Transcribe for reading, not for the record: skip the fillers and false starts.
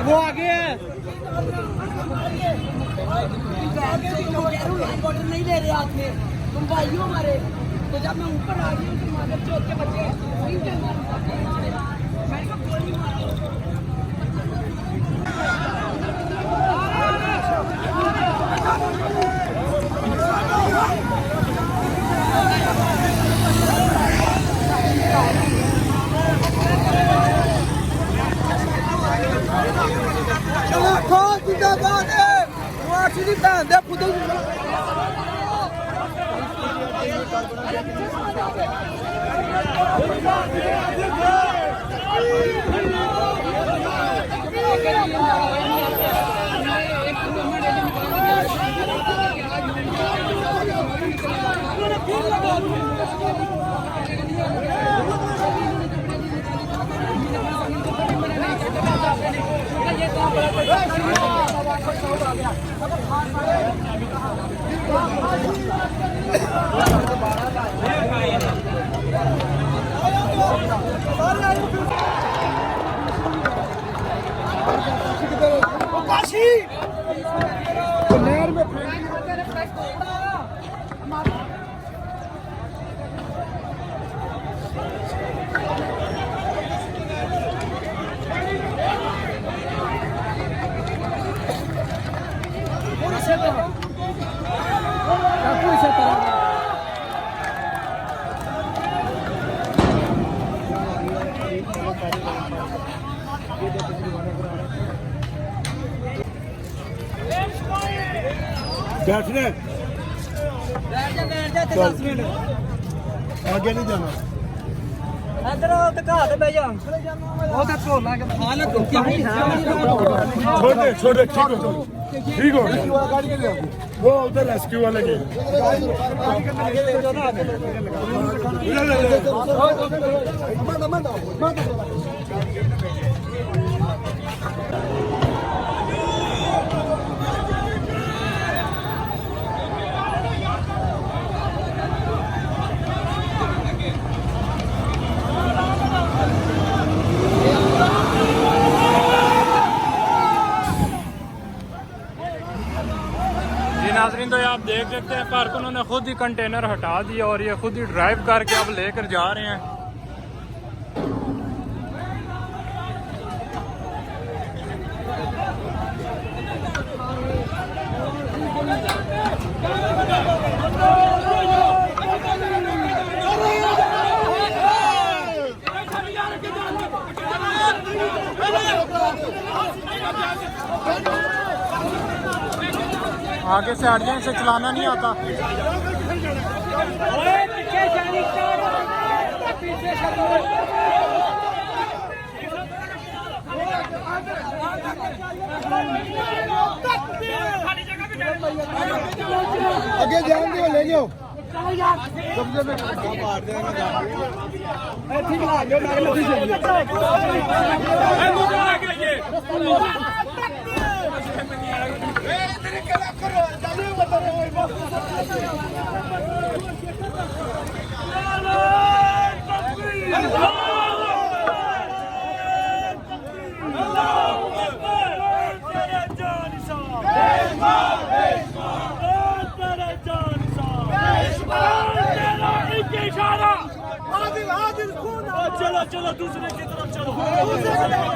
वो आगे है। नहीं ले रहे हाथ में, तुम भाई हो हमारे। तो जब मैं ऊपर आ गई तो मादर चौथ के बच्चे चलो खोल जिंदाबाद है वासी दी भैन दे पुत्तर नहर में बैठने आगे नहीं जाना इधर दिखा दे भाई जान वो तो छोड़ना के हालत छोड़ दे ठीक हो वो उधर रेस्क्यू वाले के नाज़रीन, तो आप देख सकते हैं पार्क उन्होंने खुद ही कंटेनर हटा दिया और ये खुद ही ड्राइव करके अब लेकर जा रहे हैं। आगे से हट जाए, इसे चलाना नहीं आता। आगे जान दो ले जाओ चलो चलो दूसरे की तरफ चलो।